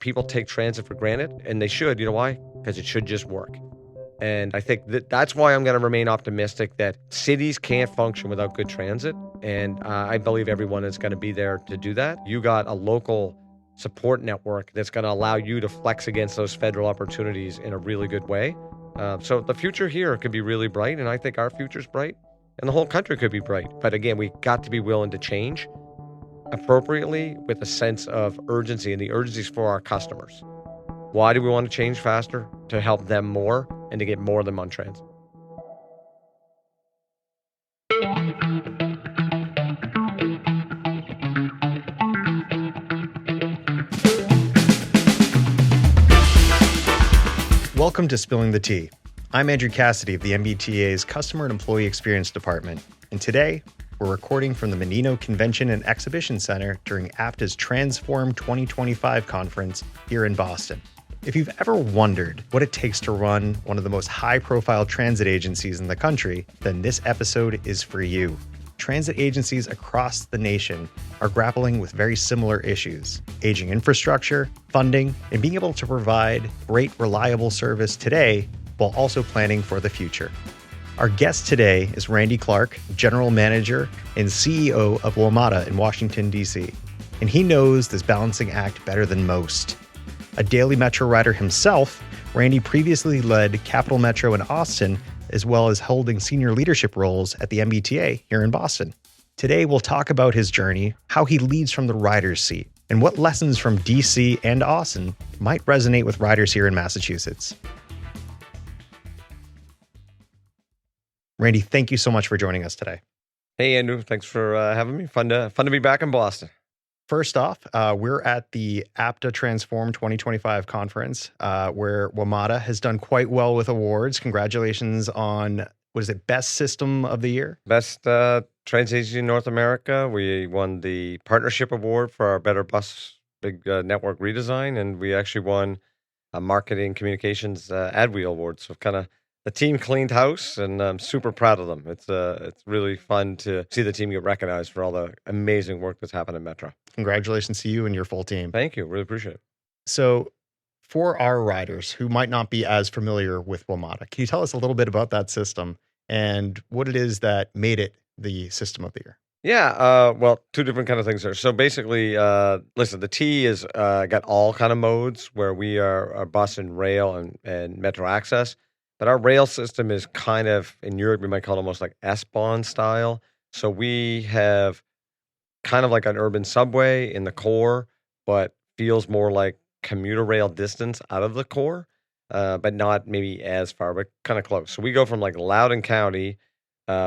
people take transit for granted, and they should. You know why? Because it should just work. And I think that's why I'm going to remain optimistic that cities can't function without good transit. And I believe everyone is going to be there to do that. You got a local support network that's going to allow you to flex against those federal opportunities in a really good way. So the future here could be really bright, and I think our future's bright, and the whole country could be bright. But again, we got to be willing to change appropriately with a sense of urgency, and the urgency is for our customers. Why do we want to change faster? To help them more and to get more of them on transit. Welcome to Spilling the Tea. I'm Andrew Cassidy of the MBTA's Customer and Employee Experience Department, and today we're recording from the Menino Convention and Exhibition Center during APTA's Transform 2025 conference here in Boston. If you've ever wondered what it takes to run one of the most high-profile transit agencies in the country, then this episode is for you. Transit agencies across the nation are grappling with very similar issues: aging infrastructure, funding, and being able to provide great, reliable service today while also planning for the future. Our guest today is Randy Clarke, General Manager and CEO of WMATA in Washington, D.C. And he knows this balancing act better than most. A daily Metro rider himself, Randy previously led Capital Metro in Austin, as well as holding senior leadership roles at the MBTA here in Boston. Today, we'll talk about his journey, how he leads from the rider's seat, and what lessons from DC and Austin might resonate with riders here in Massachusetts. Randy, thank you so much for joining us today. Hey, Andrew. Thanks for having me. Fun to be back in Boston. First off, we're at the APTA Transform 2025 conference, where WMATA has done quite well with awards. Congratulations on, Best System of the Year? Best transit agency in North America. We won the Partnership Award for our Better Bus Big Network Redesign, and we actually won a Marketing Communications Ad Wheel Award. So kind of the team cleaned house, and I'm super proud of them. It's really fun to see the team get recognized for all the amazing work that's happened at Metro. Congratulations to you and your full team. Thank you. Really appreciate it. So for our riders who might not be as familiar with WMATA, can you tell us a little bit about that system and what it is that made it the System of the Year? Yeah, well, two different kind of things there. So basically, listen, the T is got all kind of modes where we are bus and rail and Metro Access. But our rail system is kind of, in Europe, we might call it almost like S-Bahn style. So we have kind of like an urban subway in the core, but feels more like commuter rail distance out of the core, but not maybe as far, but kind of close. So we go from like Loudoun County,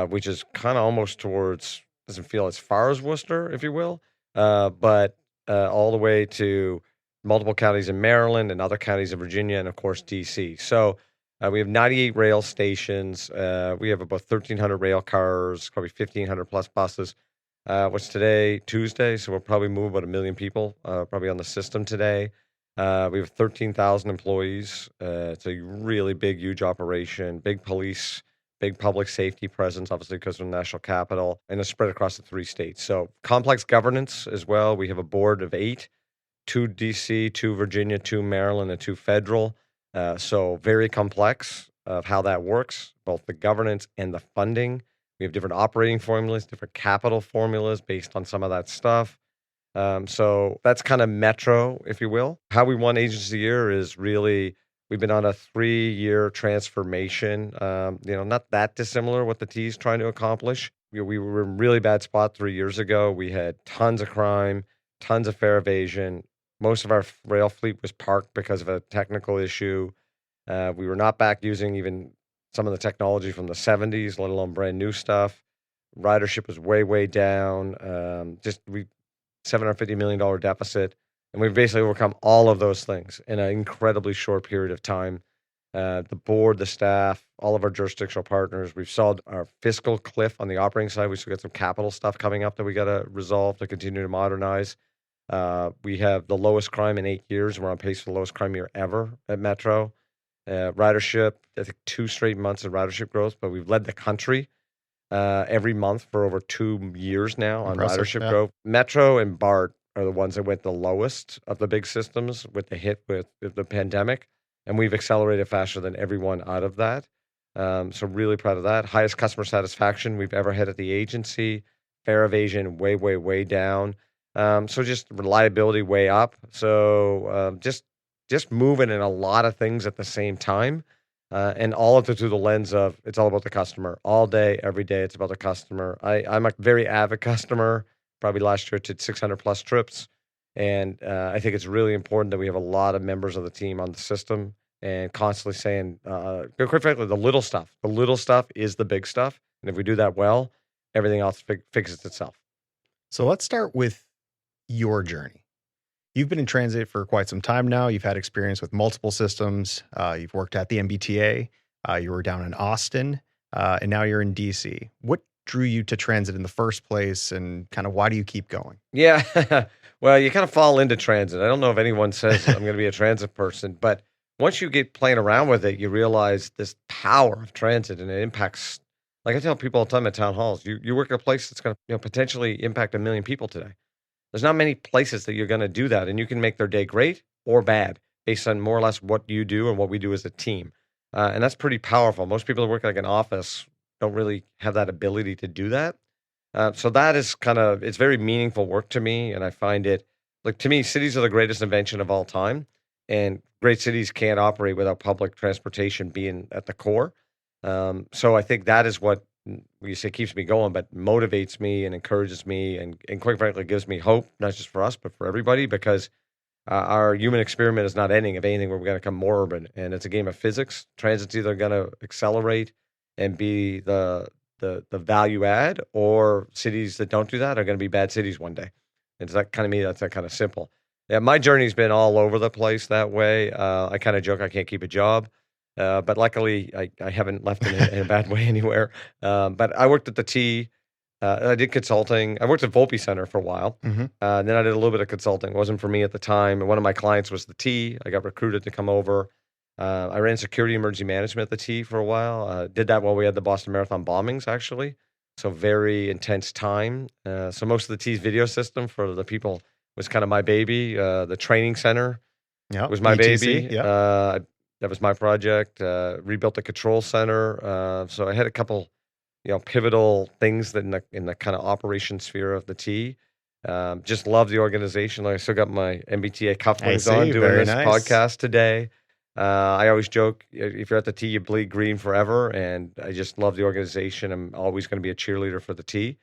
which is kind of almost towards, doesn't feel as far as Worcester, if you will, but all the way to multiple counties in Maryland and other counties in Virginia, and of course, DC. So we have 98 rail stations. We have about 1,300 rail cars, probably 1,500 plus buses. What's today? Tuesday. So we'll probably move about 1 million people probably on the system today. We have 13,000 employees. It's a really big, huge operation, big police, big public safety presence, obviously because we're the national capital, and it's spread across the 3 states. So complex governance as well. We have a board of 8, 2 DC, 2 Virginia, 2 Maryland, and 2 federal. So very complex of how that works, both the governance and the funding. We have different operating formulas, different capital formulas based on some of that stuff. So that's kind of Metro, if you will. How we won Agency of the Year is really, we've been on a 3-year transformation, not that dissimilar what the T is trying to accomplish. We were in a really bad spot 3 years ago. We had tons of crime, tons of fare evasion. Most of our rail fleet was parked because of a technical issue. We were not back using even some of the technology from the 70s, let alone brand new stuff. Ridership was way, way down. $750 million deficit. And we've basically overcome all of those things in an incredibly short period of time. The board, the staff, all of our jurisdictional partners, we've solved our fiscal cliff on the operating side. We still got some capital stuff coming up that we got to resolve to continue to modernize. We have the lowest crime in 8 years. We're on pace for the lowest crime year ever at Metro. Ridership, I think 2 straight months of ridership growth, but we've led the country every month for over 2 years now on Impressive, ridership yeah. growth. Metro and BART are the ones that went the lowest of the big systems with the hit with the pandemic, and we've accelerated faster than everyone out of that. So really proud of that. Highest customer satisfaction we've ever had at the agency. Fare evasion way, way, way down. So just reliability way up. So just moving in a lot of things at the same time. And all of it through the lens of it's all about the customer all day, every day. It's about the customer. I'm a very avid customer. Probably last year did 600 plus trips. And I think it's really important that we have a lot of members of the team on the system and constantly saying, quite frankly, the little stuff is the big stuff. And if we do that well, everything else fixes itself. So let's start with your journey. You've been in transit for quite some time now. You've had experience with multiple systems. You've worked at the MBTA. You were down in Austin, and now you're in DC. What drew you to transit in the first place, and kind of why do you keep going? Yeah. Well, you kind of fall into transit. I don't know if anyone says I'm going to be a transit person, but once you get playing around with it, you realize this power of transit and it impacts. Like I tell people all the time at town halls, you work at a place that's going to potentially impact 1 million people today. There's not many places that you're going to do that, and you can make their day great or bad based on more or less what you do and what we do as a team. And that's pretty powerful. Most people that work like an office don't really have that ability to do that. So that is it's very meaningful work to me. And I find it, like, to me, cities are the greatest invention of all time. And great cities can't operate without public transportation being at the core. So I think that is what you say keeps me going, but motivates me and encourages me and quite frankly gives me hope, not just for us, but for everybody, because our human experiment is not ending. If anything, we're going to become more urban, and it's a game of physics. Transit's either going to accelerate and be the value add, or cities that don't do that are going to be bad cities one day. It's that kind of me. That's that kind of simple. Yeah, my journey's been all over the place that way. I kind of joke I can't keep a job. But luckily, I haven't left in a bad way anywhere. But I worked at the T. I did consulting. I worked at Volpe Center for a while. Mm-hmm. Then I did a little bit of consulting. It wasn't for me at the time. And one of my clients was the T. I got recruited to come over. I ran security emergency management at the T for a while. Did that while we had the Boston Marathon bombings, actually. So very intense time. So most of the T's video system for the people was kind of my baby. The training center was my baby. That was my project. Rebuilt the control center. So I had a couple, pivotal things that in the kind of operation sphere of the T. Just love the organization. I still got my MBTA cufflinks on doing this podcast today. I always joke, if you're at the T, you bleed green forever. And I just love the organization. I'm always going to be a cheerleader for the T.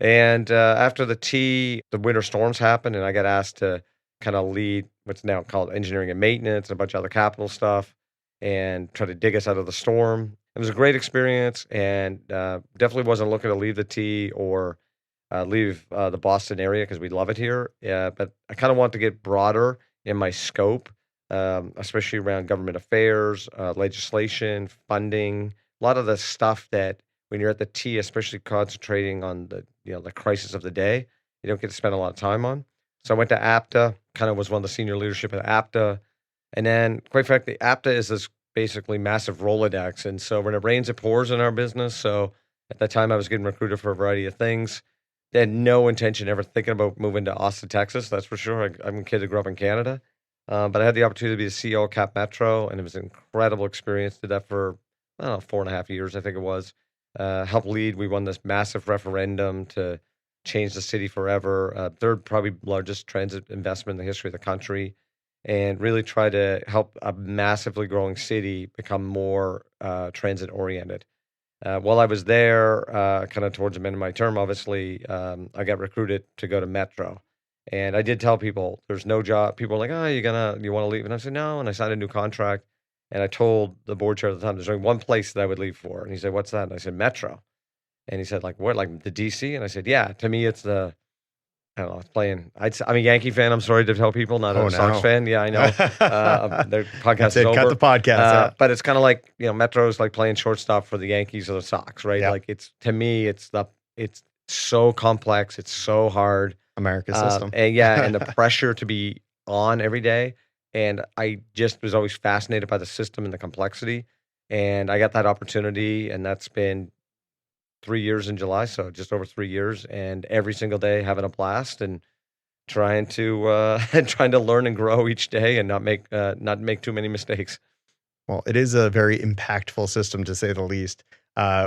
And after the T, the winter storms happened, and I got asked to kind of lead what's now called engineering and maintenance and a bunch of other capital stuff and try to dig us out of the storm. It was a great experience, and definitely wasn't looking to leave the T or leave the Boston area because we love it here. But I kind of want to get broader in my scope, especially around government affairs, legislation, funding, a lot of the stuff that when you're at the T, especially concentrating on the crisis of the day, you don't get to spend a lot of time on. So I went to APTA, kind of was one of the senior leadership at APTA. And then, quite frankly, APTA is this basically massive Rolodex. And so when it rains, it pours in our business. So at that time, I was getting recruited for a variety of things. They had no intention ever thinking about moving to Austin, Texas, that's for sure. I'm a kid that grew up in Canada. But I had the opportunity to be the CEO of CapMetro, and it was an incredible experience. Did that for, 4.5 years, I think it was. Helped lead. We won this massive referendum to change the city forever. Third, probably largest transit investment in the history of the country, and really try to help a massively growing city become more transit oriented. While I was there, kind of towards the end of my term, obviously, I got recruited to go to Metro. And I did tell people there's no job. People were like, oh, you want to leave? And I said, no. And I signed a new contract. And I told the board chair at the time, there's only one place that I would leave for. And he said, what's that? And I said, Metro. And he said, like, what, like the DC? And I said, yeah, to me, it's I don't know, it's playing. I'm a Yankee fan. I'm sorry to tell people, not a Sox fan. Yeah, I know. Their podcast is over. Cut the podcast. But it's kind of like, Metro's like playing shortstop for the Yankees or the Sox, right? Yep. Like to me, it's so complex. It's so hard. America's system. And the pressure to be on every day. And I just was always fascinated by the system and the complexity. And I got that opportunity, and that's been 3 years in July, so just over 3 years, and every single day having a blast. And trying to trying to learn and grow each day and not make too many mistakes. Well, it is a very impactful system, to say the least,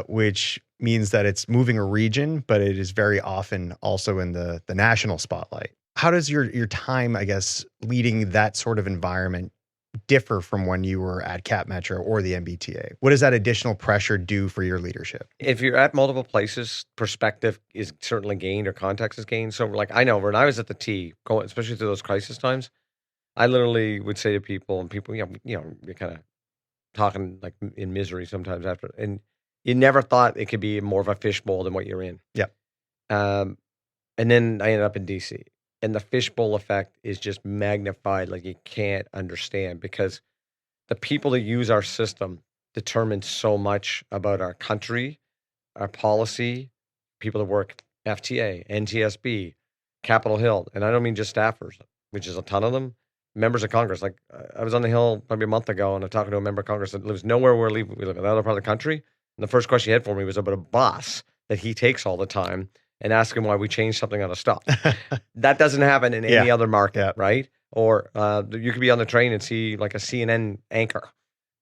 which means that it's moving a region, but it is very often also in the national spotlight. How does your time, I guess, leading that sort of environment differ from when you were at CapMetro or the MBTA? What does that additional pressure do for your leadership? If you're at multiple places, perspective is certainly gained or context is gained. So, like, I know when I was at the T, going especially through those crisis times, I literally would say to people, and people, you're kind of talking like in misery sometimes after, and you never thought it could be more of a fishbowl than what you're in. Yeah. Um, and then I ended up in DC, and the fishbowl effect is just magnified like you can't understand, because the people that use our system determine so much about our country, our policy, people that work FTA, NTSB, Capitol Hill, and I don't mean just staffers, which is a ton of them, members of Congress. Like I was on the Hill probably a month ago, and I'm talking to a member of Congress that lives nowhere where we live in the other part of the country. And the first question he had for me was about a bus that he takes all the time, and ask him why we changed something on a stop. That doesn't happen in any other market, right? Or you could be on the train and see like a CNN anchor.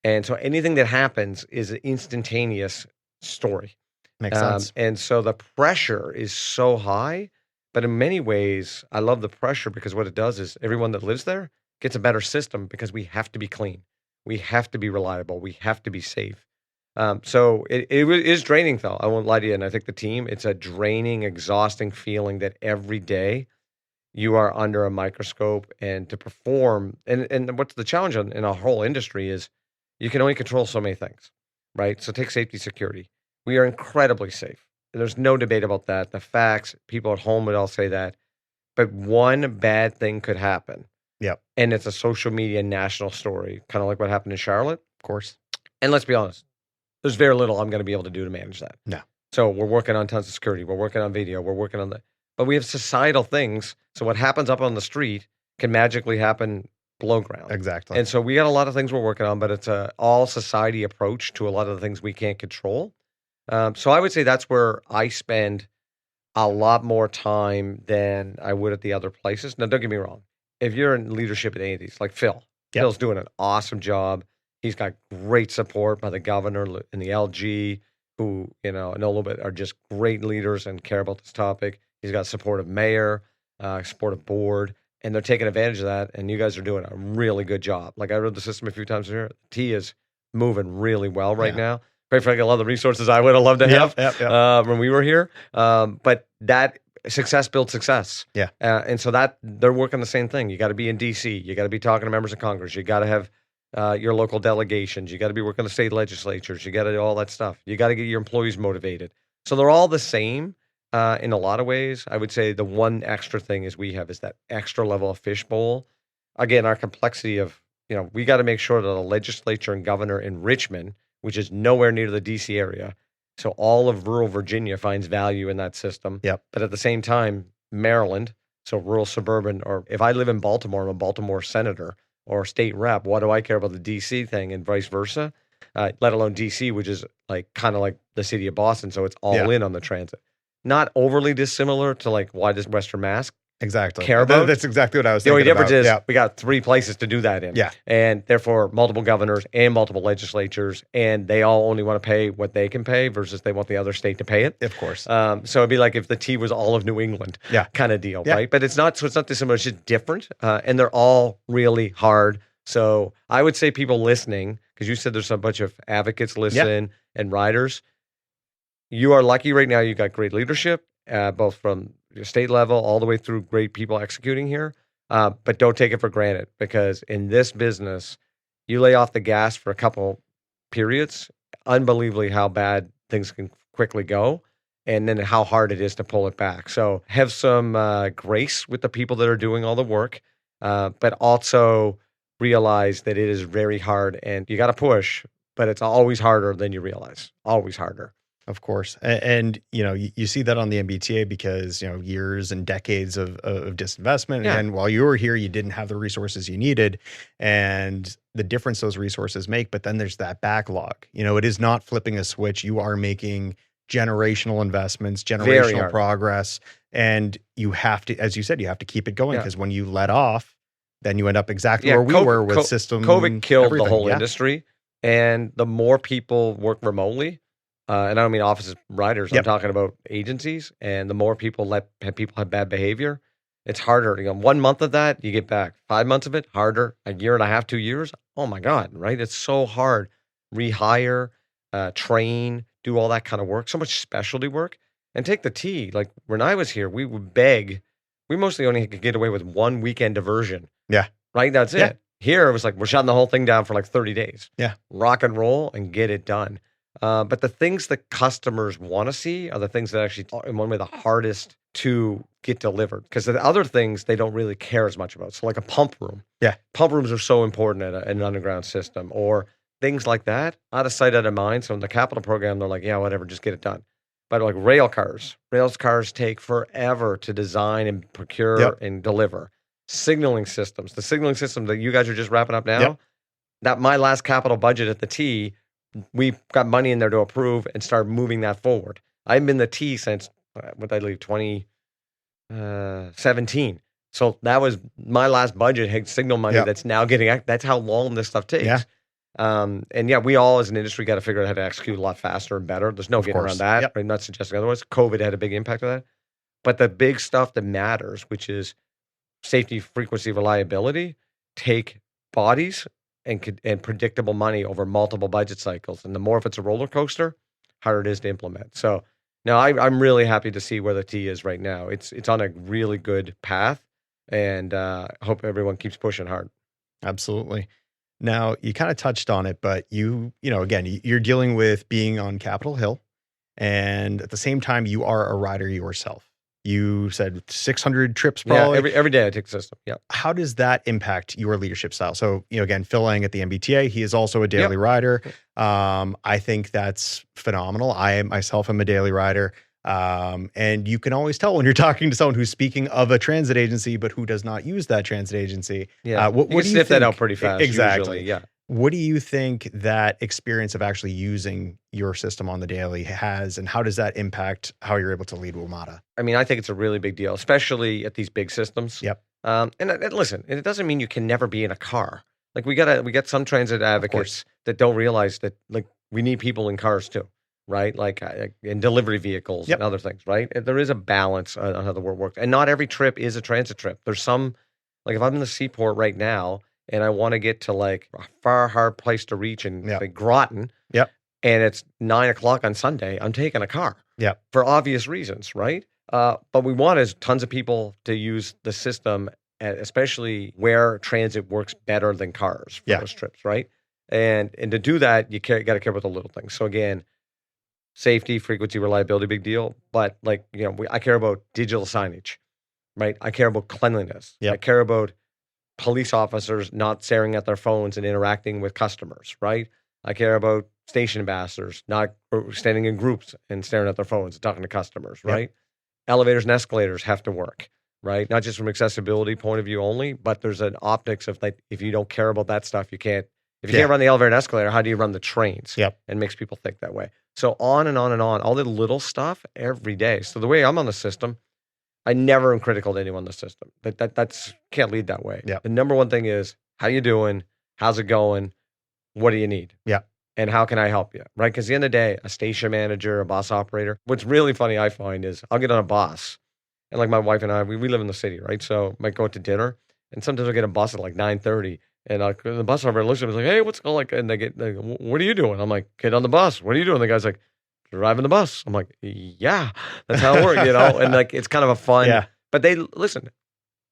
And so anything that happens is an instantaneous story. Makes sense. And so the pressure is so high, but in many ways, I love the pressure because what it does is everyone that lives there gets a better system because we have to be clean. We have to be reliable. We have to be safe. So it is draining, though. I won't lie to you. And I think the team, it's a draining, exhausting feeling that every day you are under a microscope and to perform. And what's the challenge in our whole industry is you can only control so many things, right? So take safety, security. We are incredibly safe. There's no debate about that. The facts, people at home would all say that. But one bad thing could happen. Yep. And it's a social media national story, kind of like what happened in Charlotte. Of course. And let's be honest, there's very little I'm going to be able to do to manage that. No. So we're working on tons of security. We're working on video. We're working on but we have societal things. So what happens up on the street can magically happen below ground. Exactly. And so we got a lot of things we're working on, but it's a all society approach to a lot of the things we can't control. So I would say that's where I spend a lot more time than I would at the other places. Now, don't get me wrong. If you're in leadership at any of these, like Phil's doing an awesome job. He's got great support by the governor and the LG, who, I know a little bit, are just great leaders and care about this topic. He's got support of mayor, support of board, and they're taking advantage of that. And you guys are doing a really good job. Like I read the system a few times here. The T is moving really well right now. Quite frankly, a lot of the resources I would have loved to have when we were here. But that success builds success. Yeah. And so that they're working the same thing. You got to be in DC. You got to be talking to members of Congress. You got to have your local delegations. You got to be working the state legislatures. You got to do all that stuff. You got to get your employees motivated. So they're all the same in a lot of ways. I would say the one extra thing is we have is that extra level of fishbowl. Again, our complexity of, we got to make sure that the legislature and governor in Richmond, which is nowhere near the DC area, so all of rural Virginia finds value in that system. Yep. But at the same time, Maryland, so rural suburban, or if I live in Baltimore, I'm a Baltimore senator or state rep, what do I care about the DC thing and vice versa? Let alone DC, which is kind of like the city of Boston, so it's all in on the transit. Not overly dissimilar to why does Western Mass care about? That's exactly what I was thinking about. The only difference is we got 3 places to do that in. Yeah. And therefore multiple governors and multiple legislatures, and they all only want to pay what they can pay versus they want the other state to pay it. Of course. So it'd be like if the T was all of New England kind of deal, right? But it's not dissimilar, it's just different. And they're all really hard. So I would say people listening, because you said there's a bunch of advocates listen and riders. You are lucky right now. You got great leadership, both from your state level all the way through great people executing here. But don't take it for granted, because in this business, you lay off the gas for a couple periods, unbelievably how bad things can quickly go, and then how hard it is to pull it back. So have some grace with the people that are doing all the work, but also realize that it is very hard and you got to push, but it's always harder than you realize. Always harder. Of course. And you see that on the MBTA because, years and decades of disinvestment. Yeah. And while you were here, you didn't have the resources you needed and the difference those resources make. But then there's that backlog. It is not flipping a switch. You are making generational investments, Very generational hard. progress. And you have to, as you said, you have to keep it going Yeah. because when you let off, then you end up exactly Yeah, where we were with system. COVID killed the everything. whole Yeah. industry, and the more people work remotely, and I don't mean offices riders, I'm Yep. talking about agencies, and the more people people have bad behavior, it's harder. 1 month of that, you get back. 5 months of it, harder. A year and a half, 2 years, oh my God, right? It's so hard. Rehire, train, do all that kind of work, so much specialty work. And take the T, like when I was here, we would beg. We mostly only could get away with one weekend diversion. Yeah. Right? That's Yeah. it. Here, it was like, we're shutting the whole thing down for like 30 days. Yeah. Rock and roll and get it done. But the things that customers want to see are the things that actually, in one way, the hardest to get delivered. Because the other things they don't really care as much about. So like a pump room. Yeah. Pump rooms are so important at an underground system, or things like that, out of sight, out of mind. So in the capital program, they're like, yeah, whatever, just get it done. But like rail cars take forever to design and procure and deliver. Signaling systems, the signaling system that you guys are just wrapping up now, that my last capital budget at the T, we got money in there to approve and start moving that forward. I've been the T since, what did I leave, 2017. So that was my last budget, had signal money that's now getting, that's how long this stuff takes. Yeah. And yeah, we all as an industry got to figure out how to execute a lot faster and better. There's no getting around that. I'm not suggesting otherwise. COVID had a big impact on that. But the big stuff that matters, which is safety, frequency, reliability, take bodies and predictable money over multiple budget cycles. And the more if it's a roller coaster, harder it is to implement. So now I'm really happy to see where the T is right now. It's on a really good path, and I hope everyone keeps pushing hard. Absolutely. Now, you kind of touched on it, but again, you're dealing with being on Capitol Hill, and at the same time, you are a rider yourself. You said 600 trips probably. Yeah, every day I take the system. Yeah. How does that impact your leadership style? So, again, Phil Lang at the MBTA, he is also a daily rider. I think that's phenomenal. I myself am a daily rider. And you can always tell when you're talking to someone who's speaking of a transit agency, but who does not use that transit agency. Yeah. What do you sniff that out pretty fast. Exactly. Usually, yeah. What do you think that experience of actually using your system on the daily has, and how does that impact how you're able to lead WMATA? I mean, I think it's a really big deal, especially at these big systems. Yep. And listen, it doesn't mean you can never be in a car. Like we got some transit advocates that don't realize that like we need people in cars too, right? Like in delivery vehicles and other things, right? There is a balance on how the world works, and not every trip is a transit trip. There's some, like if I'm in the seaport right now and I want to get to like a far hard place to reach in like Groton, and it's 9:00 on Sunday, I'm taking a car, for obvious reasons, right? But we want is tons of people to use the system, especially where transit works better than cars for those trips, right? And to do that, you got to care about the little things. So again, safety, frequency, reliability, big deal. But like I care about digital signage, right? I care about cleanliness. I care about police officers not staring at their phones and interacting with customers, right? I care about station ambassadors not standing in groups and staring at their phones and talking to customers, right? Elevators and escalators have to work, right? Not just from accessibility point of view only, but there's an optics of like, if you don't care about that stuff, you can't, if you can't run the elevator and escalator, how do you run the trains? And makes people think that way. So on and on and on, all the little stuff every day. So the way I'm on the system, I never am critical to anyone in the system. That's can't lead that way. The number one thing is, how you doing? How's it going? What do you need? And how can I help you? Right? Because at the end of the day, a station manager, a bus operator, what's really funny I find is I'll get on a bus, and like my wife and I, we live in the city, right? So I might go out to dinner, and sometimes I'll get a bus at like 9:30, and the bus operator looks at me like, hey, what's going on? And they get, what are you doing? I'm like, get on the bus. What are you doing? The guy's like, driving the bus. I'm like, yeah, that's how it works, And like, it's kind of a fun, but listen,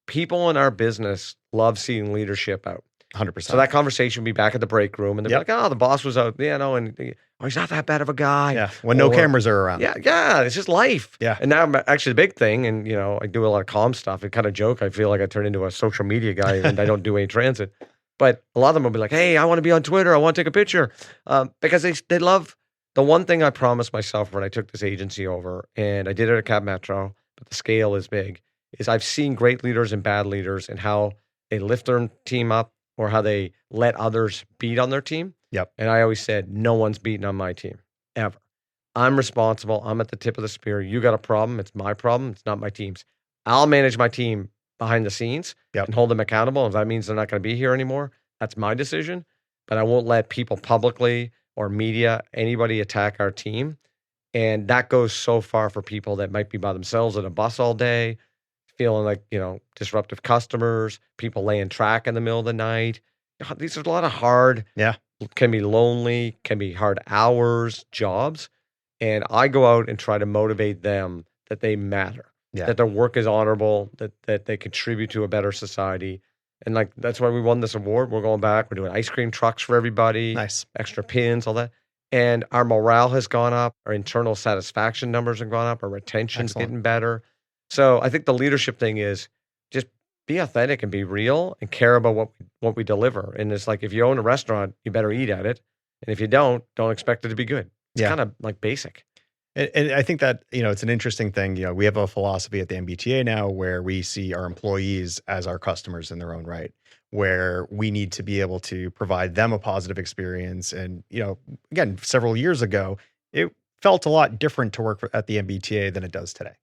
people in our business love seeing leadership out. 100%. So that conversation will be back at the break room, and they'll be like, oh, the boss was out, and he's not that bad of a guy. When no cameras are around. It's just life. And now I'm actually the big thing, and I do a lot of comm stuff and kind of joke. I feel like I turn into a social media guy and I don't do any transit. But a lot of them will be like, hey, I want to be on Twitter. I want to take a picture. Because they love, the one thing I promised myself when I took this agency over, and I did it at CapMetro, but the scale is big, is I've seen great leaders and bad leaders and how they lift their team up or how they let others beat on their team. And I always said, no one's beating on my team, ever. I'm responsible. I'm at the tip of the spear. You got a problem. It's my problem. It's not my team's. I'll manage my team behind the scenes Yep. and hold them accountable. If that means they're not going to be here anymore, that's my decision. But I won't let people publicly or media, anybody attack our team. And that goes so far for people that might be by themselves in a bus all day, feeling like, disruptive customers, people laying track in the middle of the night. These are a lot of hard, can be lonely, can be hard hours, jobs. And I go out and try to motivate them that they matter, that their work is honorable, that they contribute to a better society. And that's why we won this award. We're going back. We're doing ice cream trucks for everybody. Nice. Extra pins, all that. And our morale has gone up. Our internal satisfaction numbers have gone up. Our retention's getting better. So I think the leadership thing is just be authentic and be real and care about what we deliver. And it's like, if you own a restaurant, you better eat at it. And if you don't expect it to be good. It's kind of like basic. And I think that, it's an interesting thing. We have a philosophy at the MBTA now where we see our employees as our customers in their own right, where we need to be able to provide them a positive experience. And, again, several years ago, it felt a lot different to work at the MBTA than it does today.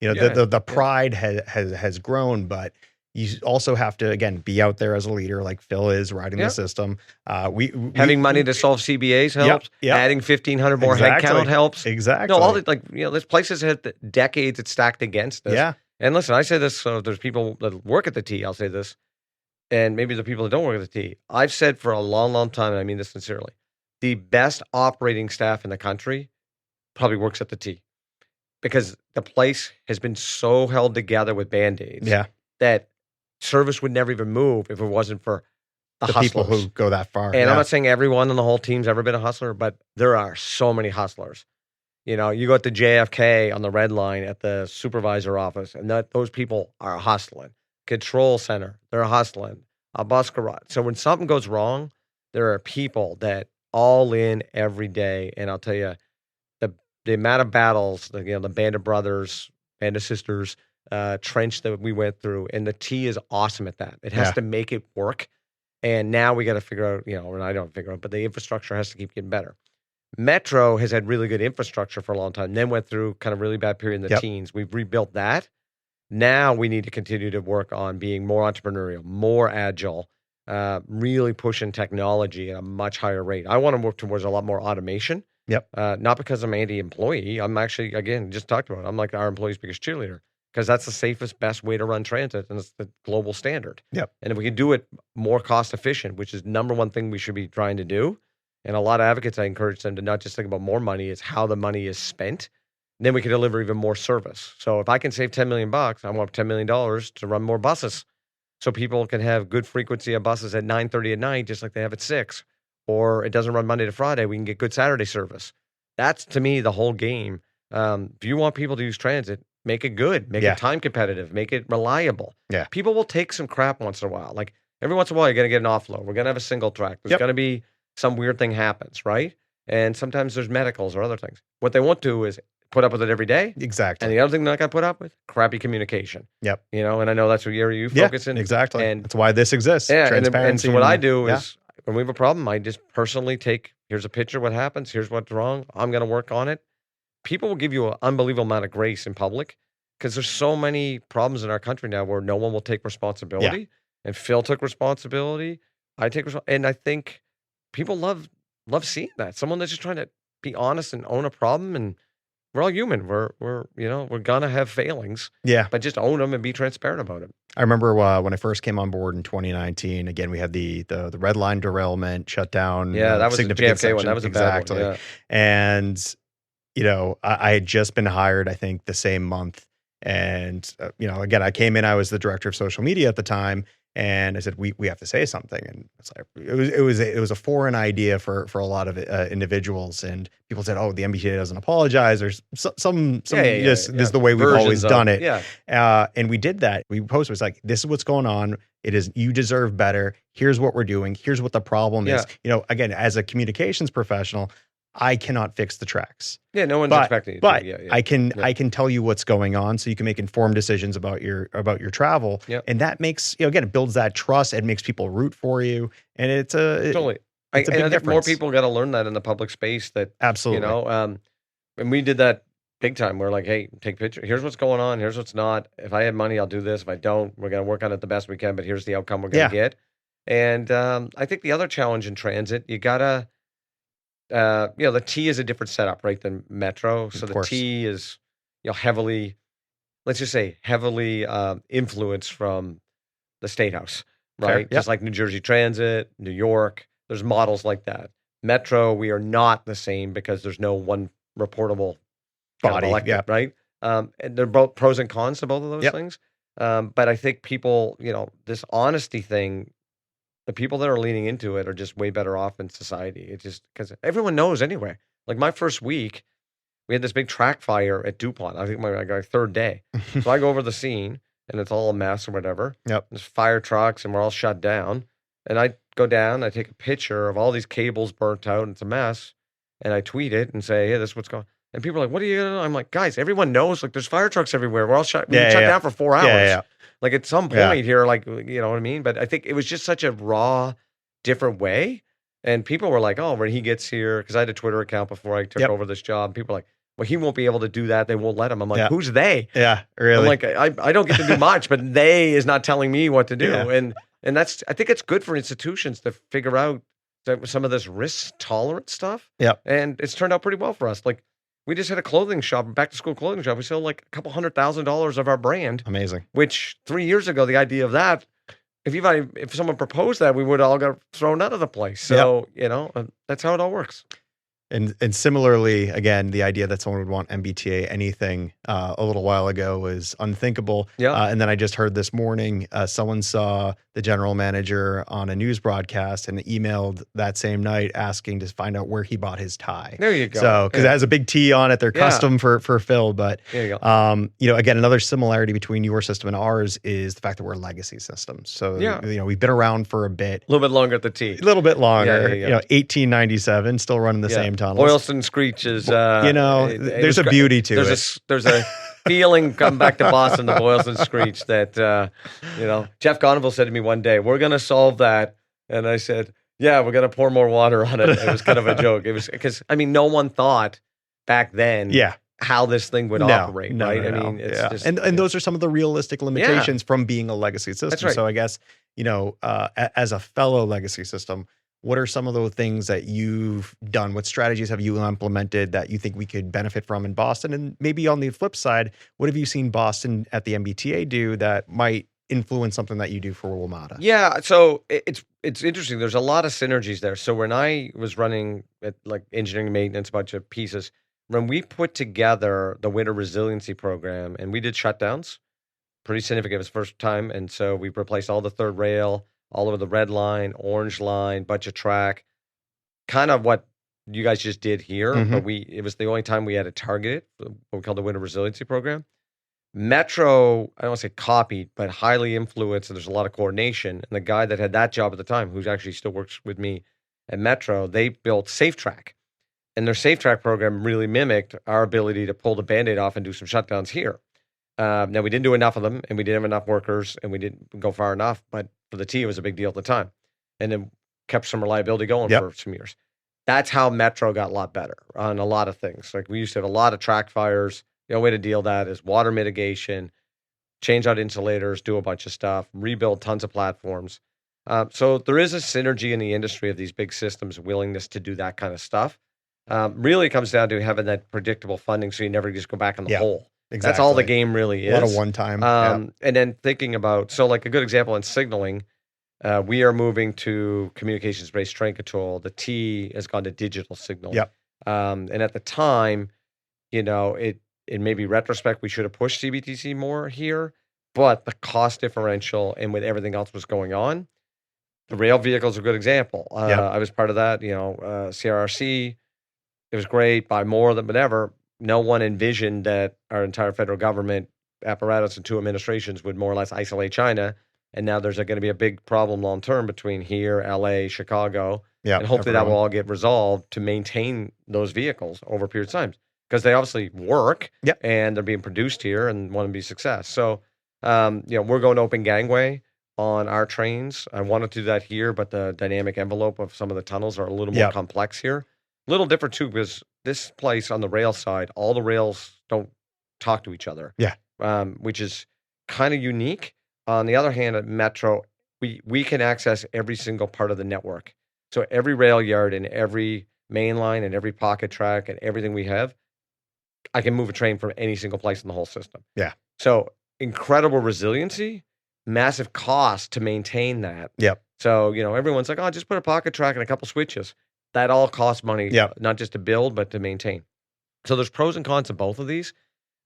The pride has grown, but you also have to, again, be out there as a leader, like Phil is, riding the system. Having money to solve CBAs helps. Adding 1,500 more headcount helps. Exactly. No, all the there's places that had decades that stacked against us. Yeah. And listen, I say this, so if there's people that work at the T, I'll say this, and maybe the people that don't work at the T. I've said for a long, long time, and I mean this sincerely, the best operating staff in the country probably works at the T, because the place has been so held together with Band-Aids that service would never even move if it wasn't for the hustlers. People who go that far. And I'm not saying everyone on the whole team's ever been a hustler, but there are so many hustlers. You go at the JFK on the red line at the supervisor office, and those people are hustling. Control center, they're hustling. A bus garage. So when something goes wrong, there are people that all in every day. And I'll tell you, the amount of battles, the Band of Brothers, Band of Sisters, trench that we went through, and the T is awesome at that. It has to make it work. And now we got to figure out, or I don't figure out, but the infrastructure has to keep getting better. Metro has had really good infrastructure for a long time, then went through kind of really bad period in the teens. We've rebuilt that. Now we need to continue to work on being more entrepreneurial, more agile, really pushing technology at a much higher rate. I want to work towards a lot more automation. Not because I'm anti-employee. I'm actually, again, just talked about it. I'm like our employees' biggest cheerleader, because that's the safest, best way to run transit, and it's the global standard. And if we can do it more cost efficient, which is number one thing we should be trying to do, and a lot of advocates, I encourage them to not just think about more money, it's how the money is spent. Then we can deliver even more service. So if I can save $10 million, I want $10 million to run more buses, so people can have good frequency of buses at 9:30 at night, just like they have at 6. Or it doesn't run Monday to Friday, we can get good Saturday service. That's, to me, the whole game. If you want people to use transit, make it good, make it time competitive, make it reliable. People will take some crap once in a while. Like every once in a while, you're going to get an offload. We're going to have a single track. There's going to be some weird thing happens, right? And sometimes there's medicals or other things. What they won't do is put up with it every day. Exactly. And the other thing they're not going to put up with, crappy communication. And I know that's what you focus in. Exactly. And that's why this exists. Transparency. And so what I do is, when we have a problem, I just personally here's a picture of what happens, here's what's wrong, I'm going to work on it. People will give you an unbelievable amount of grace in public, because there's so many problems in our country now where no one will take responsibility. And Phil took responsibility. I take responsibility. And I think people love seeing that. Someone that's just trying to be honest and own a problem. And we're all human. We're going to have failings. But just own them and be transparent about it. I remember when I first came on board in 2019, again, we had the red line derailment shut down. That was the JFK one. That was a bad one. Exactly. And, I had just been hired, I think, the same month. And, again, I came in, I was the director of social media at the time. And I said, we have to say something. And it's like, it was a foreign idea for a lot of individuals. And people said, oh, the MBTA doesn't apologize. There's this is the way we've always done it. And we did that. We posted, it's like, this is what's going on. It is, you deserve better. Here's what we're doing. Here's what the problem is. Again, as a communications professional, I cannot fix the tracks. No one's expecting you to. But I can tell you what's going on, so you can make informed decisions about your travel. And that makes, again, it builds that trust. It makes people root for you. And it's a totally. It's a big I think difference. more people got to learn that in the public space. That absolutely. And we did that big time. We're like, hey, take pictures. Here's what's going on. Here's what's not. If I have money, I'll do this. If I don't, we're going to work on it the best we can, but here's the outcome we're going to get. And I think the other challenge in transit, you got to, the T is a different setup, right, than Metro. So the T is, heavily, let's just say heavily influenced from the State House, right? Just like New Jersey Transit, New York, there's models like that. Metro, we are not the same because there's no one reportable body, right? And they're both pros and cons to both of those things. But I think people, this honesty thing, the people that are leaning into it are just way better off in society. It's just because everyone knows anyway. Like my first week, we had this big track fire at DuPont. I think my third day. So I go over the scene and it's all a mess or whatever. There's fire trucks and we're all shut down. And I go down, I take a picture of all these cables burnt out and it's a mess. And I tweet it and say, hey, this is what's going on. And people are like, what are you going to do? I'm like, guys, everyone knows, like, there's fire trucks everywhere. We're all shut down for 4 hours. Like, at some point here, like, you know what I mean? But I think it was just such a raw, different way. And people were like, oh, when he gets here, because I had a Twitter account before I took over this job. People were like, well, he won't be able to do that. They won't let him. I'm like, who's they? Yeah, really? I'm like, I don't get to do much, but they is not telling me what to do. And that's, I think it's good for institutions to figure out some of this risk tolerant stuff. And it's turned out pretty well for us. Like, we just had a clothing shop, back to school clothing shop. We sold like a couple $100,000 of our brand. Amazing. Which 3 years ago, the idea of that, if someone proposed that, we would all got thrown out of the place. So, that's how it all works. And similarly, again, the idea that someone would want MBTA anything a little while ago was unthinkable. And then I just heard this morning, someone saw the general manager on a news broadcast and emailed that same night asking to find out where he bought his tie. There you go. So, because it has a big T on it, they're custom for Phil. But, there you go. Again, another similarity between your system and ours is the fact that we're legacy systems. So, we've been around for a bit. A little bit longer at the T. A little bit longer. 1897, still running the same tunnels. Boylston Screech is, there's a beauty to it. There's a feeling coming back to Boston, the Boylston Screech, that, Jeff Gonville said to me one day, we're going to solve that. And I said, yeah, we're going to pour more water on it. It was kind of a joke. It was because, no one thought back then how this thing would operate, right? It's just... And those are some of the realistic limitations from being a legacy system. That's right. So I guess, as a fellow legacy system, what are some of the things that you've done? What strategies have you implemented that you think we could benefit from in Boston? And maybe on the flip side, what have you seen Boston at the MBTA do that might influence something that you do for WMATA? Yeah, so it's interesting. There's a lot of synergies there. So when I was running at like engineering maintenance, a bunch of pieces, when we put together the winter resiliency program and we did shutdowns, pretty significant. It was the first time. And so we replaced all the third rail, all over the red line, orange line, bunch of track, kind of what you guys just did here. But it was the only time we had to target it, what we call the winter resiliency program. Metro, I don't want to say copied, but highly influenced, and there's a lot of coordination. And the guy that had that job at the time, who actually still works with me at Metro, they built Safe Track. And their Safe Track program really mimicked our ability to pull the Band-Aid off and do some shutdowns here. Now, we didn't do enough of them, and we didn't have enough workers, and we didn't go far enough. But for the T, it was a big deal at the time. And it kept some reliability going for some years. That's how Metro got a lot better on a lot of things. Like, we used to have a lot of track fires. The only way to deal with that is water mitigation, change out insulators, do a bunch of stuff, rebuild tons of platforms. So there is a synergy in the industry of these big systems, willingness to do that kind of stuff. Really comes down to having that predictable funding so you never just go back in the hole. Exactly. That's all the game really is. A lot of one time. And then thinking about, so like a good example in signaling, we are moving to communications-based train control. The T has gone to digital signal. And at the time, in maybe retrospect, we should have pushed CBTC more here, but the cost differential and with everything else was going on, the rail vehicle is a good example. I was part of that, CRRC. It was great, buy more than whatever. No one envisioned that our entire federal government apparatus and two administrations would more or less isolate China. And now there's going to be a big problem long term between here, LA, Chicago, and hopefully that will all get resolved to maintain those vehicles over a period of time. Because they obviously work and they're being produced here and want to be a success. So, we're going open gangway on our trains. I wanted to do that here, but the dynamic envelope of some of the tunnels are a little more complex here. Little different too, because this place on the rail side, all the rails don't talk to each other. Yeah. Which is kind of unique. On the other hand, at Metro, we can access every single part of the network. So every rail yard and every main line and every pocket track and everything we have, I can move a train from any single place in the whole system. Yeah. So incredible resiliency, massive cost to maintain that. Yep. So, everyone's like, oh, just put a pocket track and a couple switches. That all costs money, Yep. not just to build, but to maintain. So there's pros and cons to both of these.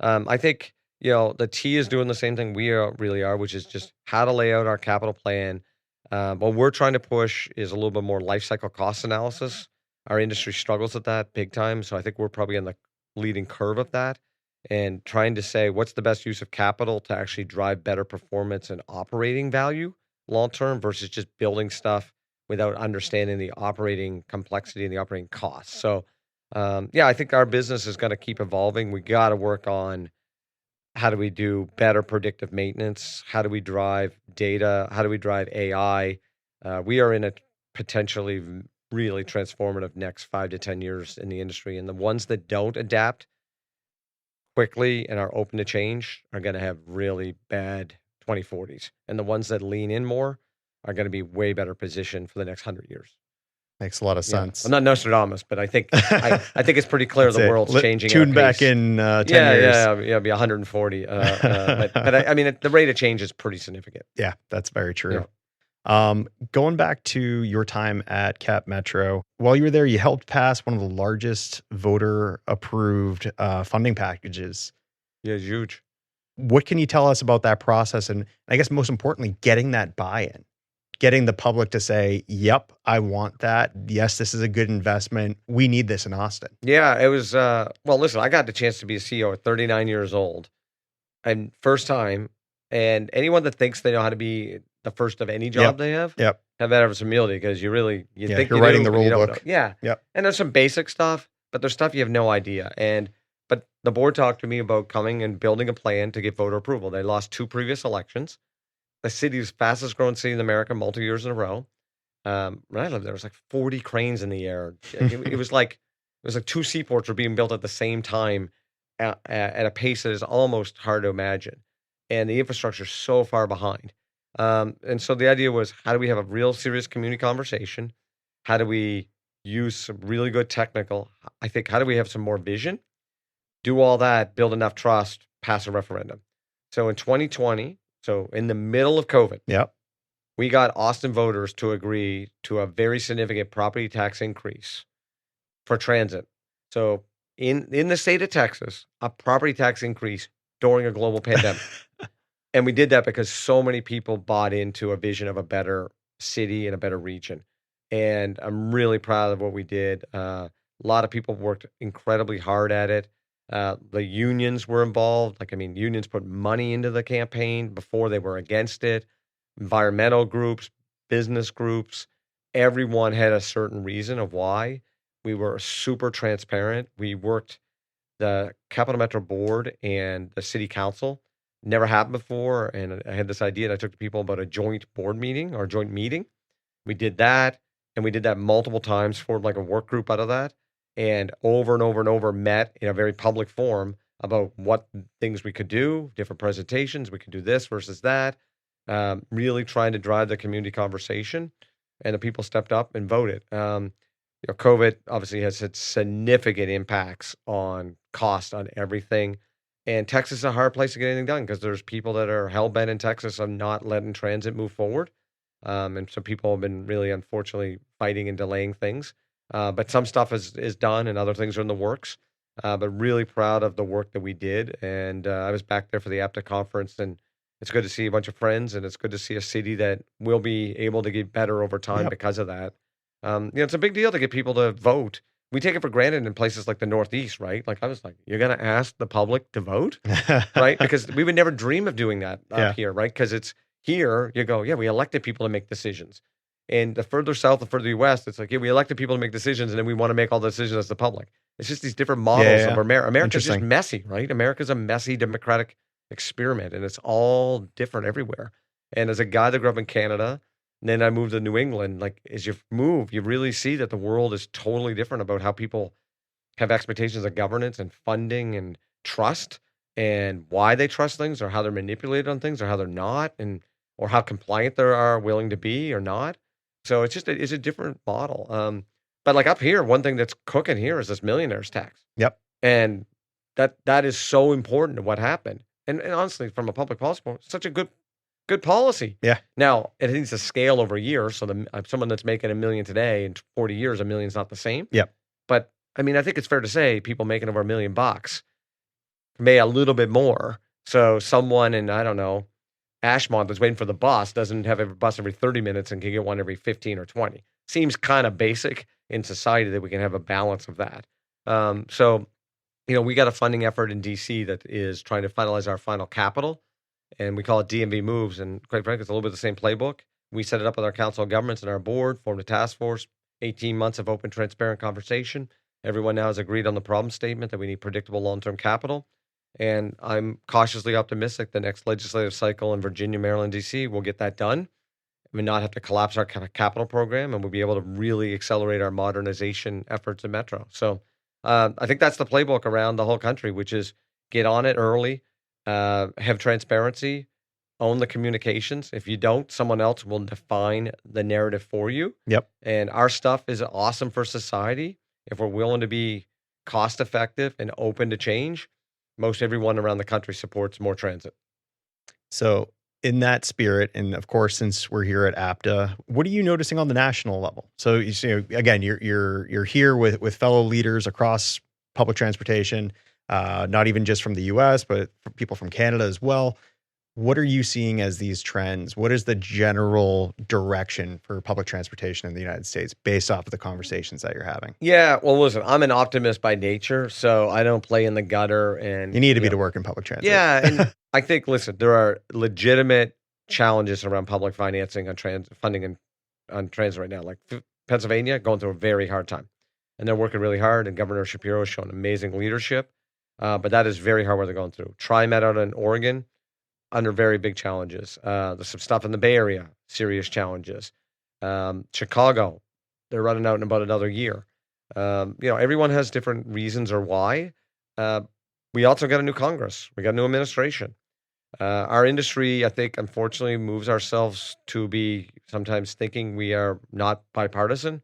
I think, the T is doing the same thing we really are, which is just how to lay out our capital plan. What we're trying to push is a little bit more life cycle cost analysis. Our industry struggles with that big time. So I think we're probably on the leading curve of that, and trying to say what's the best use of capital to actually drive better performance and operating value long term versus just building stuff without understanding the operating complexity and the operating costs. So, I think our business is going to keep evolving. We got to work on how do we do better predictive maintenance? How do we drive data? How do we drive AI? We are in a potentially really transformative next 5 to 10 years in the industry. And the ones that don't adapt quickly and are open to change are going to have really bad 2040s. And the ones that lean in more are going to be way better positioned for the next 100 years. Makes a lot of sense. I'm not Nostradamus, but I think I think it's pretty clear the world's changing. Tune back in 10 years. It'll be 140. But I mean, the rate of change is pretty significant. Yeah, that's very true. Yeah. Going back to your time at CapMetro, while you were there, you helped pass one of the largest voter-approved funding packages. Yeah, it's huge. What can you tell us about that process? And I guess most importantly, getting that buy-in, getting the public to say, yep, I want that. Yes, this is a good investment. We need this in Austin. Yeah, it was, listen, I got the chance to be a CEO at 39 years old and first time. And anyone that thinks they know how to be the first of any job they have that ever some humility, because you think you're writing the rule book. Yeah. Yep. And there's some basic stuff, but there's stuff you have no idea. But the board talked to me about coming and building a plan to get voter approval. They lost 2 previous elections. The city's fastest growing city in America, multi years in a row. When I lived there, was like 40 cranes in the air. It was like 2 seaports were being built at the same time at a pace that is almost hard to imagine. And the infrastructure is so far behind. And so the idea was, how do we have a real serious community conversation? How do we use some really good technical? I think, how do we have some more vision? Do all that, build enough trust, pass a referendum. So in 2020, so in the middle of COVID, we got Austin voters to agree to a very significant property tax increase for transit. So in the state of Texas, a property tax increase during a global pandemic. And we did that because so many people bought into a vision of a better city and a better region. And I'm really proud of what we did. A lot of people worked incredibly hard at it. The unions were involved. Unions put money into the campaign before they were against it. Environmental groups, business groups, everyone had a certain reason of why. We were super transparent. We worked the Capital Metro board and the city council. Never happened before. And I had this idea, and I took to people about a joint board meeting or joint meeting. We did that, and we did that multiple times, formed like a work group out of that, and over met in a very public forum about what things we could do, different presentations. We could do this versus that, really trying to drive the community conversation. And the people stepped up and voted. COVID obviously has had significant impacts on cost on everything. And Texas is a hard place to get anything done because there's people that are hell-bent in Texas on not letting transit move forward. And so people have been really, unfortunately, fighting and delaying things. But some stuff is done and other things are in the works. But really proud of the work that we did. And I was back there for the APTA conference, and it's good to see a bunch of friends, and it's good to see a city that will be able to get better over time because of that. It's a big deal to get people to vote. We take it for granted in places like the Northeast, right? Like I was like, you're going to ask the public to vote, right? Because we would never dream of doing that up here, right? Because it's here, you go, we elected people to make decisions. And the further south, the further west, it's like, we elected people to make decisions, and then we want to make all the decisions as the public. It's just these different models of America. America's just messy, right? America's a messy democratic experiment, and it's all different everywhere. And as a guy that grew up in Canada, And then I moved to New England. Like, as you move, you really see that the world is totally different about how people have expectations of governance and funding and trust, and why they trust things, or how they're manipulated on things, or how they're not, and or how compliant they are willing to be or not. So it's a different model. But like up here, one thing that's cooking here is this millionaires tax. Yep. And that is so important to what happened. And honestly, from a public policy point, such a good policy. Yeah. Now it needs to scale over years. So someone that's making $1 million today, in 40 years, $1 million's not the same. Yep. But I mean, I think it's fair to say people making over $1 million may a little bit more. So someone in, I don't know, Ashmont that's waiting for the bus doesn't have a bus every 30 minutes and can get one every 15 or 20. Seems kind of basic in society that we can have a balance of that. So, we got a funding effort in DC that is trying to finalize our final capital, and we call it DMV Moves. And quite frankly, it's a little bit the same playbook. We set it up with our council of governments and our board, formed a task force, 18 months of open, transparent conversation. Everyone now has agreed on the problem statement that we need predictable long-term capital. And I'm cautiously optimistic the next legislative cycle in Virginia, Maryland, DC, we'll get that done. We not have to collapse our capital program, and we'll be able to really accelerate our modernization efforts in Metro. So I think that's the playbook around the whole country, which is get on it early, have transparency, own the communications. If you don't, someone else will define the narrative for you. Yep. And our stuff is awesome for society. If we're willing to be cost effective and open to change, most everyone around the country supports more transit. So in that spirit, and of course, since we're here at APTA, what are you noticing on the national level? So you see, again, you're here with fellow leaders across public transportation, not even just from the U.S., but from people from Canada as well. What are you seeing as these trends? What is the general direction for public transportation in the United States based off of the conversations that you're having? Yeah, well, listen, I'm an optimist by nature, so I don't play in the gutter. And you need to be to work in public transit. Yeah, and I think, listen, there are legitimate challenges around public financing on funding on transit right now. Like Pennsylvania going through a very hard time, and they're working really hard. And Governor Shapiro has shown amazing leadership, but that is very hard what they're going through. TriMet out in Oregon, under very big challenges. There's some stuff in the Bay Area, serious challenges. Chicago, they're running out in about another year. Everyone has different reasons or why. We also got a new Congress. We got a new administration. Our industry, I think, unfortunately, moves ourselves to be sometimes thinking we are not bipartisan.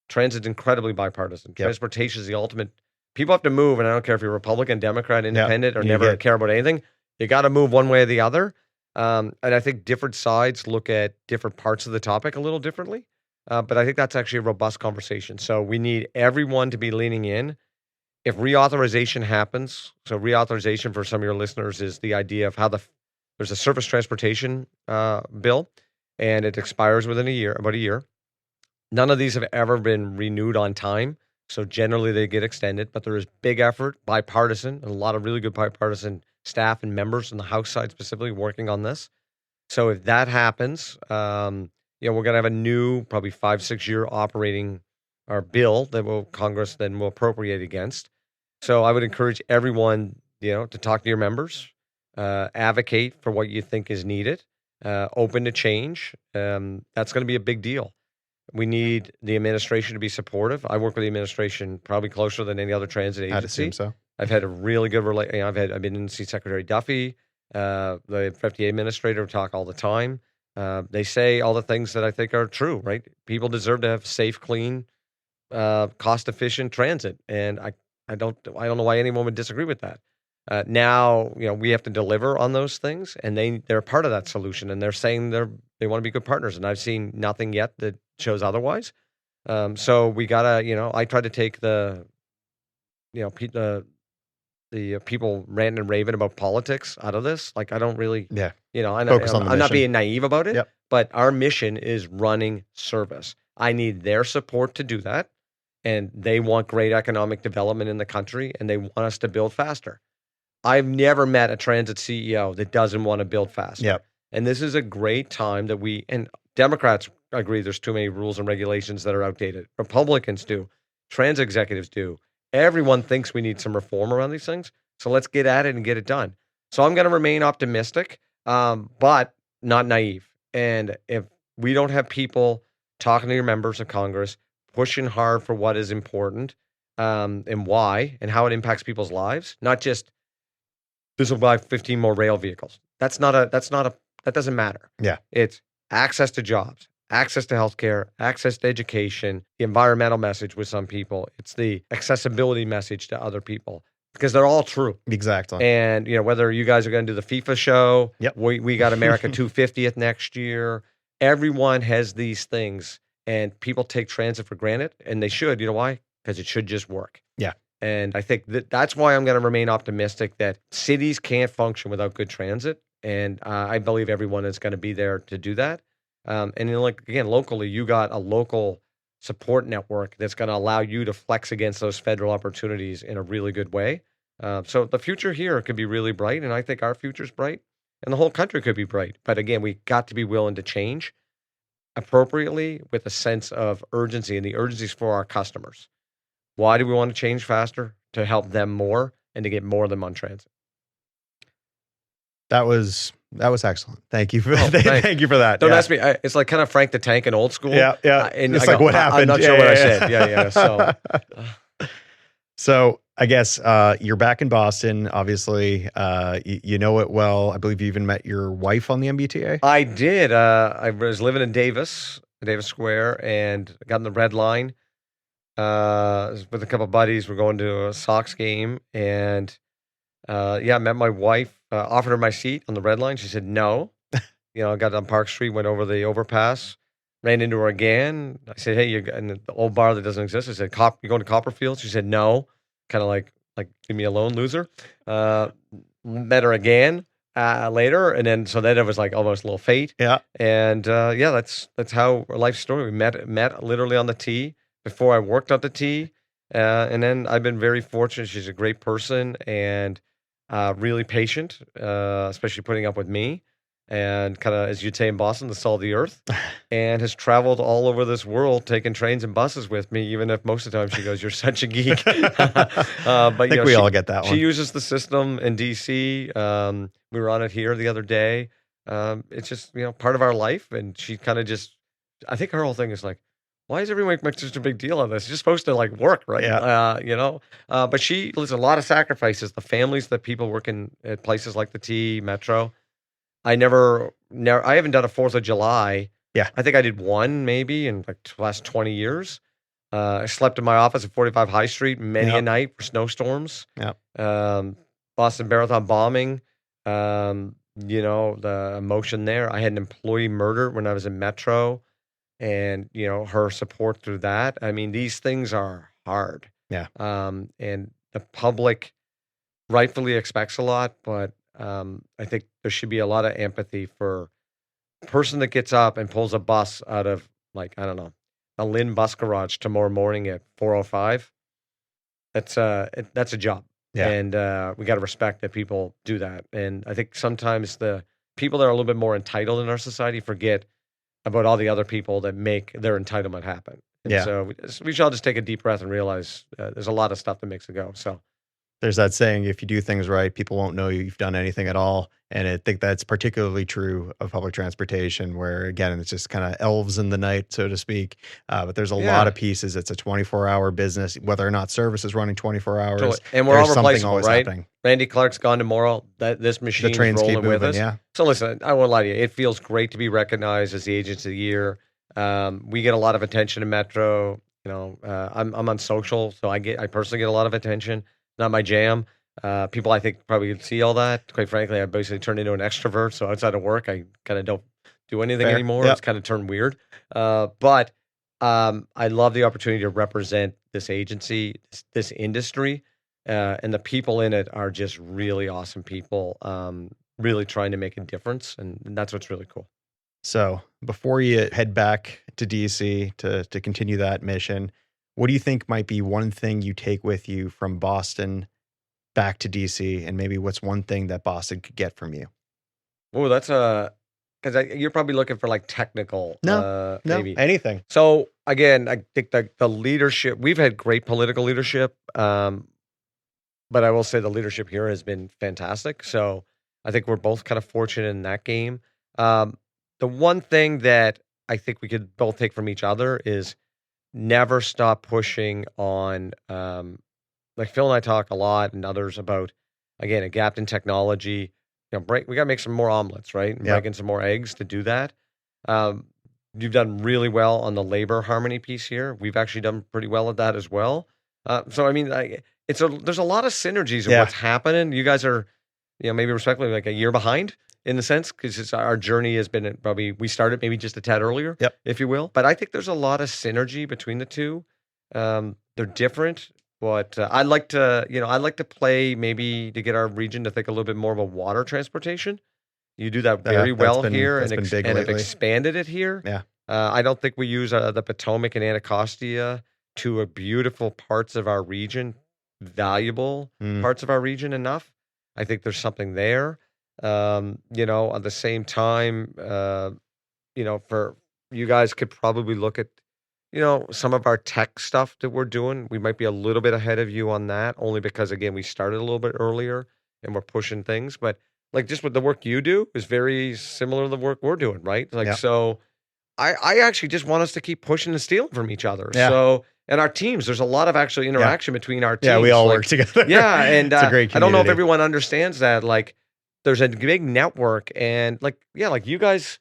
Transit's incredibly bipartisan. Yep. Transportation is the ultimate. People have to move, and I don't care if you're Republican, Democrat, Independent, or never care about anything. You got to move one way or the other. And I think different sides look at different parts of the topic a little differently. But I think that's actually a robust conversation. So we need everyone to be leaning in. If reauthorization happens, so reauthorization for some of your listeners is the idea of how there's a surface transportation bill, and it expires within about a year. None of these have ever been renewed on time. So generally they get extended, but there is big effort, bipartisan, and a lot of really good bipartisan staff and members on the House side specifically working on this. So if that happens, we're going to have a new, probably 5-6 year operating our bill that Congress then will appropriate against. So I would encourage everyone, to talk to your members, advocate for what you think is needed, open to change. That's going to be a big deal. We need the administration to be supportive. I work with the administration probably closer than any other transit agency. I'd assume so. I've had a really good relationship. I've been in to see Secretary Duffy, the FDA administrator, talk all the time. They say all the things that I think are true, right? People deserve to have safe, clean, cost-efficient transit, and I don't know why anyone would disagree with that. Now, we have to deliver on those things, and they're part of that solution, and they're saying they want to be good partners, and I've seen nothing yet that shows otherwise. So we gotta, I try to take the people ranting and raving about politics out of this. Like, I don't really, I'm not being naive about it, but our mission is running service. I need their support to do that. And they want great economic development in the country, and they want us to build faster. I've never met a transit CEO that doesn't want to build faster. Yep. And this is a great time that and Democrats agree there's too many rules and regulations that are outdated. Republicans do. Transit executives do. Everyone thinks we need some reform around these things. So let's get at it and get it done. So I'm going to remain optimistic, but not naive. And if we don't have people talking to your members of Congress, pushing hard for what is important, and why, and how it impacts people's lives, not just this will buy 15 more rail vehicles. That doesn't matter. Yeah. It's access to jobs, access to healthcare, access to education, the environmental message with some people. It's the accessibility message to other people because they're all true. Exactly. And, whether you guys are going to do the FIFA show, Yep. we got America 250th next year. Everyone has these things and people take transit for granted and they should. You know why? Because it should just work. Yeah. And I think that's why I'm going to remain optimistic that cities can't function without good transit. And I believe everyone is going to be there to do that. And then, again, locally, you got a local support network that's going to allow you to flex against those federal opportunities in a really good way. So the future here could be really bright. And I think our future's bright and the whole country could be bright. But again, we got to be willing to change appropriately with a sense of urgency, and the urgency is for our customers. Why do we want to change faster? To help them more and to get more of them on transit. That was excellent. Thank you for thank you for that. Don't ask me. It's like kind of Frank the Tank in Old School. Yeah. And it's what happened. I'm not sure what I said. Yeah. So, so I guess you're back in Boston. Obviously, you know it well. I believe you even met your wife on the MBTA. I did. I was living in Davis Square, and got in the Red Line. With a couple of buddies. We're going to a Sox game, and I met my wife, offered her my seat on the Red Line. She said no. I got on Park Street, went over the overpass, ran into her again. I said, hey, you're in the old bar that doesn't exist. I said, you going to Copperfield? She said no. Kind of like leave me alone, loser. Met her again later, and then it was like almost a little fate. Yeah. And that's how our life story. We met literally on the T. Before I worked on the T, and then I've been very fortunate. She's a great person and really patient, especially putting up with me, and kind of, as you'd say in Boston, the salt of the earth, and has traveled all over this world taking trains and buses with me, even if most of the time she goes, you're such a geek. But I think we all get that one. She uses the system in D.C. We were on it here the other day. It's just, part of our life, and she kind of just, I think her whole thing is like, why does everyone make such a big deal of this? It's just supposed to work, right? Yeah. But there's a lot of sacrifices. The families that people working at places like the T, Metro. I haven't done a 4th of July. Yeah. I think I did one maybe in the last 20 years. I slept in my office at 45 High Street many a night for snowstorms. Yeah. Boston Marathon bombing. The emotion there. I had an employee murder when I was in Metro. And, her support through that. I mean, these things are hard. Yeah. And the public rightfully expects a lot, but I think there should be a lot of empathy for a person that gets up and pulls a bus out of, a Lynn bus garage tomorrow morning at 4:05. That's a job. Yeah. And we got to respect that people do that. And I think sometimes the people that are a little bit more entitled in our society forget about all the other people that make their entitlement happen. And so we should all just take a deep breath and realize there's a lot of stuff that makes it go. So there's that saying, if you do things right, people won't know you've done anything at all. And I think that's particularly true of public transportation, where, again, it's just kind of elves in the night, so to speak. But there's a lot of pieces. It's a 24-hour business, whether or not service is running 24 hours. Totally. And we're all replaceable, always right? Happening. Randy Clarke's gone tomorrow. This machine's rolling keep moving, with us. Yeah. So listen, I won't lie to you. It feels great to be recognized as the Agency of the Year. We get a lot of attention in Metro. I'm on social, so I personally get a lot of attention. Not my jam. People, I think, probably see all that. Quite frankly, I basically turned into an extrovert. So outside of work, I kind of don't do anything anymore. It's kind of turned weird. But I love the opportunity to represent this agency, this industry, and the people in it are just really awesome people, really trying to make a difference. And that's what's really cool. So before you head back to DC to continue that mission, what do you think might be one thing you take with you from Boston back to DC, and maybe what's one thing that Boston could get from you? Oh, that's because you're probably looking for technical. No, maybe anything. So again, I think the leadership, we've had great political leadership, but I will say the leadership here has been fantastic. So I think we're both kind of fortunate in that game. The one thing that I think we could both take from each other is never stop pushing on, like Phil and I talk a lot and others about, again, a gap in technology. We got to make some more omelets, right? And Yeah. break in some more eggs to do that. Um, you've done really well on the labor harmony piece here. We've actually done pretty well at that as well. So I mean, there's a lot of synergies of what's happening. You guys are, maybe respectfully like a year behind in the sense because our journey has been probably we started maybe just a tad earlier, if you will. But I think there's a lot of synergy between the two. They're different, but I'd like to play maybe to get our region to think a little bit more of a water transportation. You do that very well here and have expanded it here. Yeah. I don't think we use the Potomac and Anacostia to a beautiful parts of our region, valuable parts of our region enough. I think there's something there. At the same time, for you guys could probably look at, some of our tech stuff that we're doing. We might be a little bit ahead of you on that only because, again, we started a little bit earlier and we're pushing things. But like just with the work you do is very similar to the work we're doing, right? So I actually just want us to keep pushing and stealing from each other. Yeah. So, and our teams, there's a lot of actually interaction between our teams. Yeah, we all work together. Yeah, and it's a great community. I don't know if everyone understands that. Like, there's a big network, and like you guys.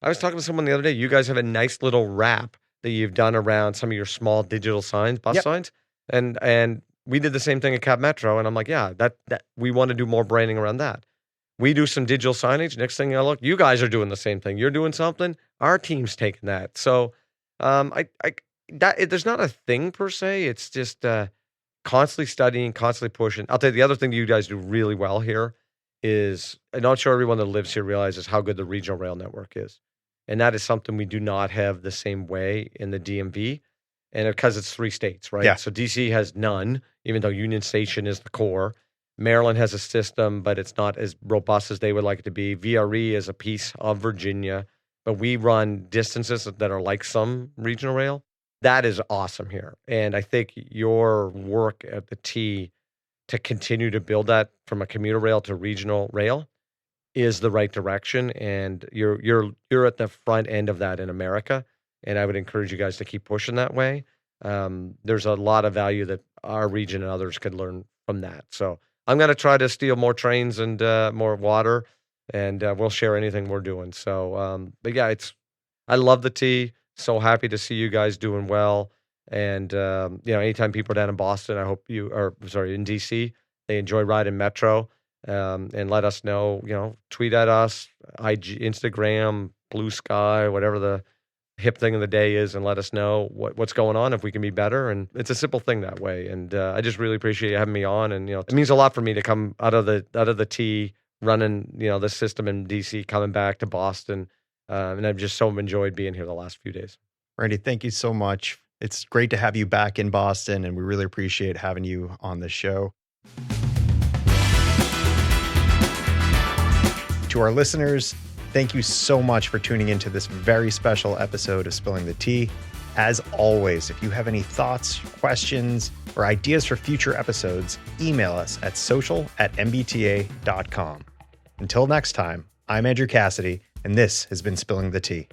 I was talking to someone the other day. You guys have a nice little wrap that you've done around some of your small digital signs, bus signs, and we did the same thing at CapMetro. And I'm like, yeah, that we want to do more branding around that. We do some digital signage. Next thing I look, you guys are doing the same thing. You're doing something. Our team's taking that. So, there's not a thing per se. It's just constantly studying, constantly pushing. I'll tell you the other thing you guys do really well here is I'm not sure everyone that lives here realizes how good the regional rail network is. And that is something we do not have the same way in the DMV. And because it's 3 states, right? Yeah. So DC has none, even though Union Station is the core. Maryland has a system, but it's not as robust as they would like it to be. VRE is a piece of Virginia, but we run distances that are like some regional rail. That is awesome here. And I think your work at the T to continue to build that from a commuter rail to regional rail is the right direction. And you're at the front end of that in America. And I would encourage you guys to keep pushing that way. There's a lot of value that our region and others could learn from that. So I'm going to try to steal more trains and more water, and we'll share anything we're doing. So, but yeah, I love the T. So happy to see you guys doing well. And, anytime people are down in Boston, I hope in DC, they enjoy riding Metro, and let us know, tweet at us, IG, Instagram, Blue Sky, whatever the hip thing of the day is, and let us know what's going on, if we can be better. And it's a simple thing that way. And I just really appreciate you having me on. And it means a lot for me to come out of the T, running this system in DC, coming back to Boston, and I've just so enjoyed being here the last few days. Randy, thank you so much. It's great to have you back in Boston, and we really appreciate having you on the show. To our listeners, thank you so much for tuning into this very special episode of Spilling the Tea. As always, if you have any thoughts, questions, or ideas for future episodes, email us at social@mbta.com. Until next time, I'm Andrew Cassidy, and this has been Spilling the Tea.